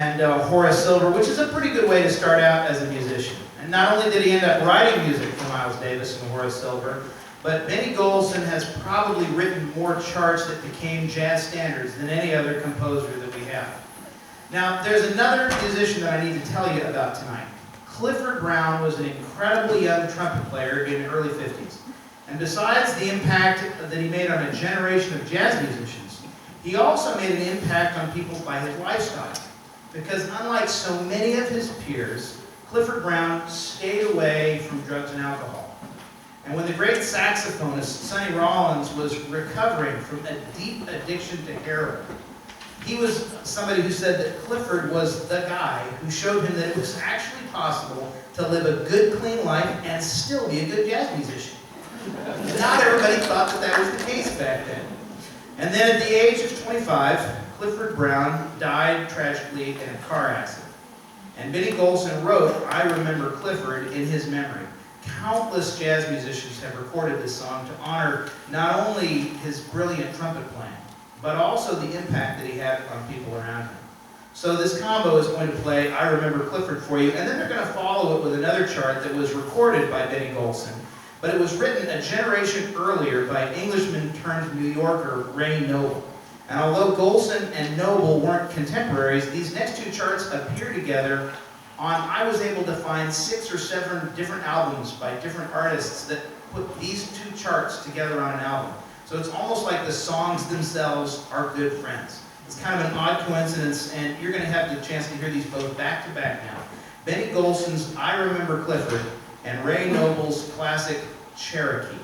and Horace Silver, which is a pretty good way to start out as a musician. And not only did he end up writing music for Miles Davis and Horace Silver, but Benny Golson has probably written more charts that became jazz standards than any other composer that we have. Now, there's another musician that I need to tell you about tonight. Clifford Brown was an incredibly young trumpet player in the early 50s. And besides the impact that he made on a generation of jazz musicians, he also made an impact on people by his lifestyle. Because unlike so many of his peers, Clifford Brown stayed away from drugs and alcohol. And when the great saxophonist Sonny Rollins was recovering from a deep addiction to heroin, he was somebody who said that Clifford was the guy who showed him that it was actually possible to live a good, clean life and still be a good jazz musician. Not everybody thought that that was the case back then. And then at the age of 25, Clifford Brown died tragically in a car accident. And Benny Golson wrote, "I Remember Clifford," in his memory. Countless jazz musicians have recorded this song to honor not only his brilliant trumpet playing, but also the impact that he had on people around him. So this combo is going to play "I Remember Clifford" for you, and then they're going to follow it with another chart that was recorded by Benny Golson, but it was written a generation earlier by Englishman turned New Yorker Ray Noble. And although Golson and Noble weren't contemporaries, these next two charts appear together on, I was able to find 6 or 7 different albums by different artists that put these two charts together on an album. So it's almost like the songs themselves are good friends. It's kind of an odd coincidence, and you're going to have the chance to hear these both back to back now. Benny Golson's "I Remember Clifford" and Ray Noble's classic "Cherokee."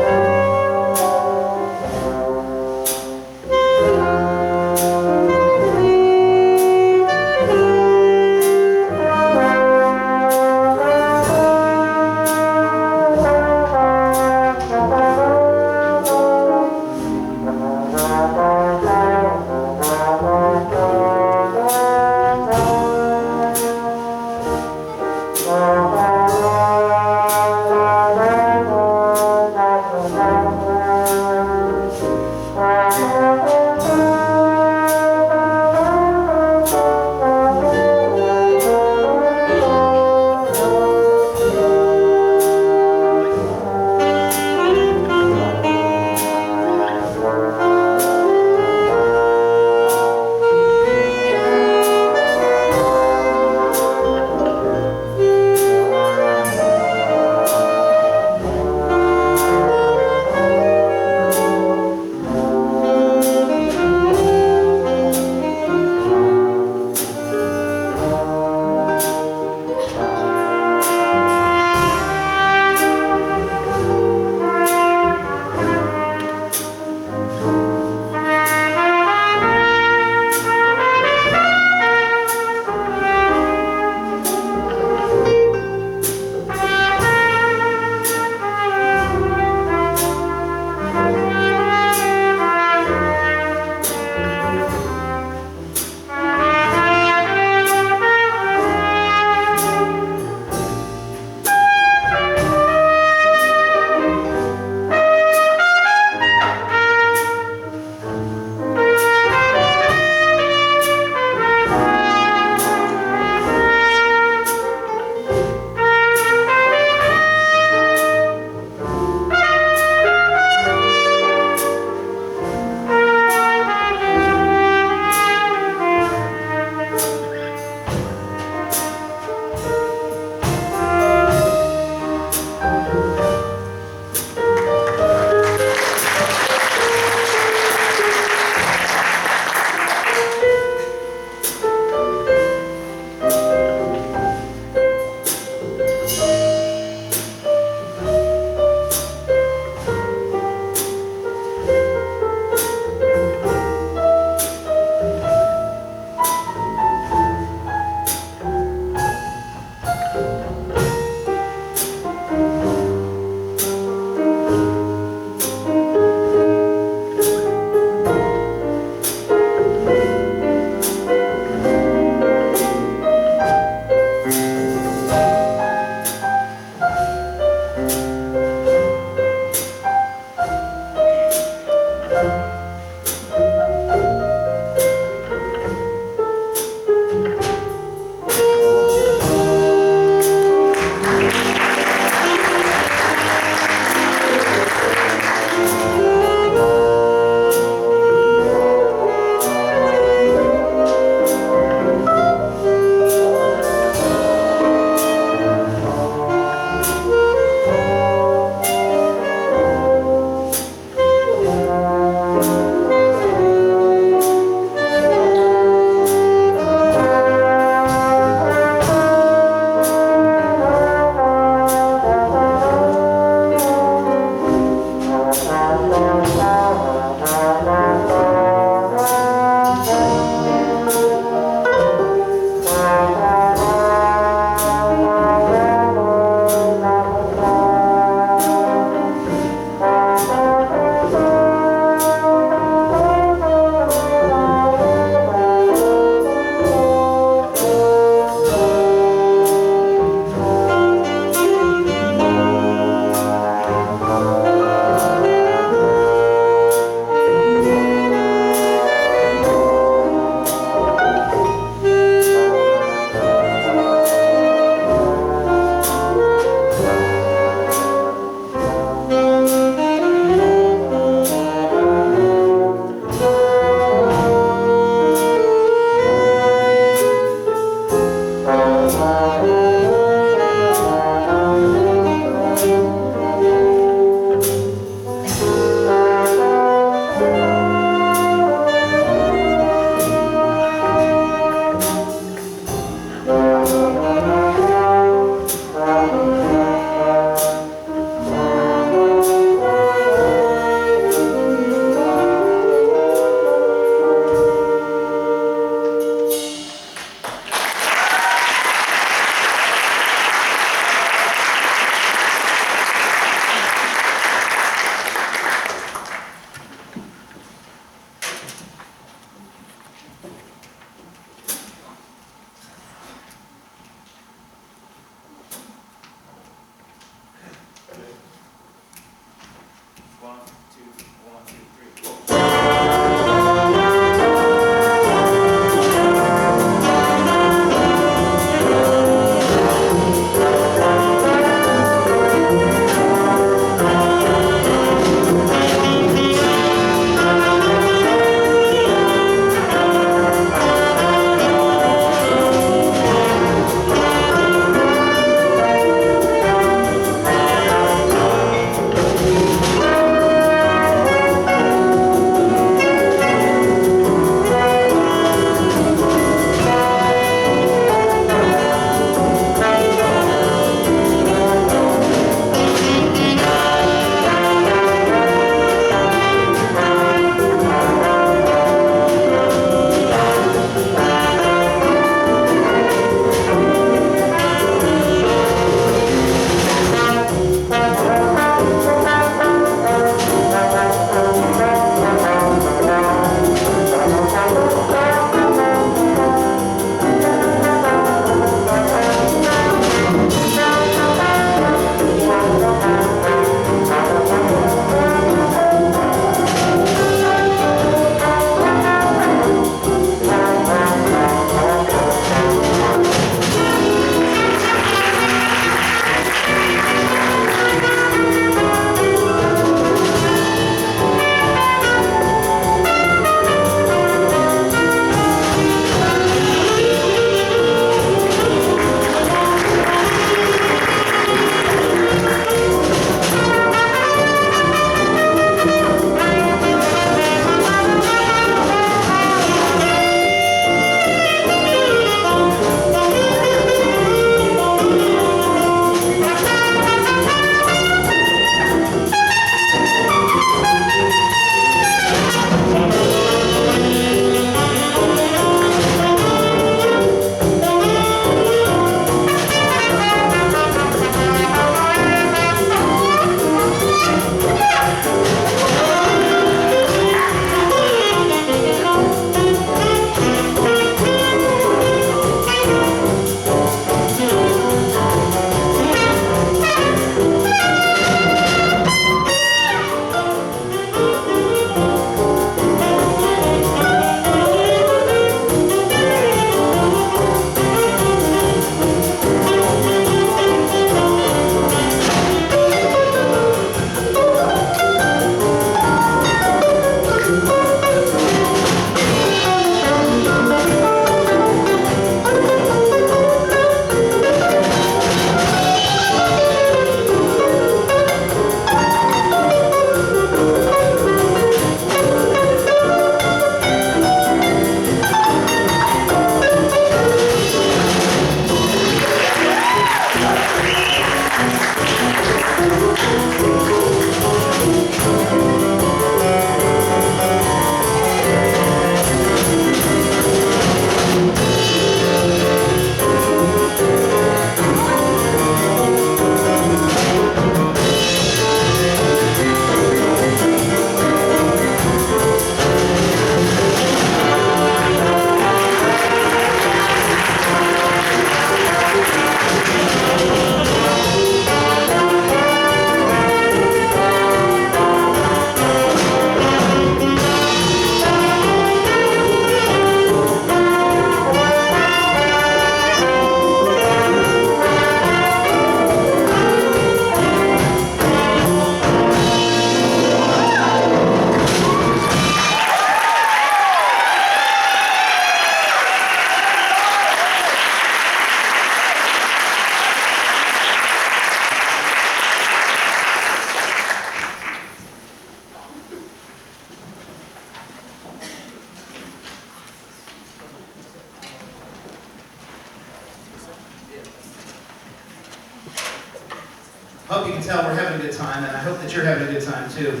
Hope you can tell we're having a good time, and I hope that you're having a good time too.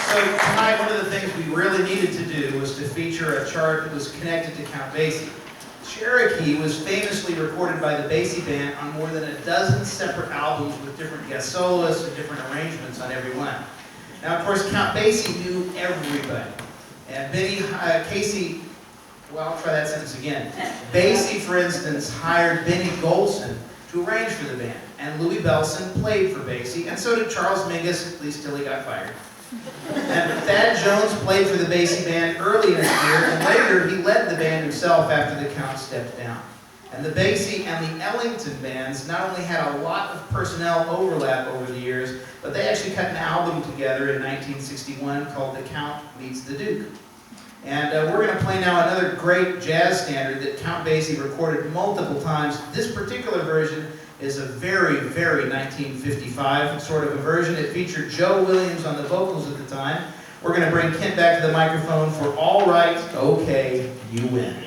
So tonight, one of the things we really needed to do was to feature a chart that was connected to Count Basie. Cherokee was famously recorded by the Basie Band on more than a dozen separate albums with different guest soloists and different arrangements on every one. Now, of course, Count Basie knew everybody. And Benny Casey, well, I'll try that sentence again. Basie, for instance, hired Benny Golson to arrange for the band. And Louis Bellson played for Basie, and so did Charles Mingus, at least till he got fired. And Thad Jones played for the Basie Band early in his career, and later he led the band himself after the Count stepped down. And the Basie and the Ellington bands not only had a lot of personnel overlap over the years, but they actually cut an album together in 1961 called The Count Meets the Duke. And we're going to play now another great jazz standard that Count Basie recorded multiple times. This particular version is a very, very 1955 sort of a version. It featured Joe Williams on the vocals at the time. We're going to bring Kent back to the microphone for All Right, Okay, You Win.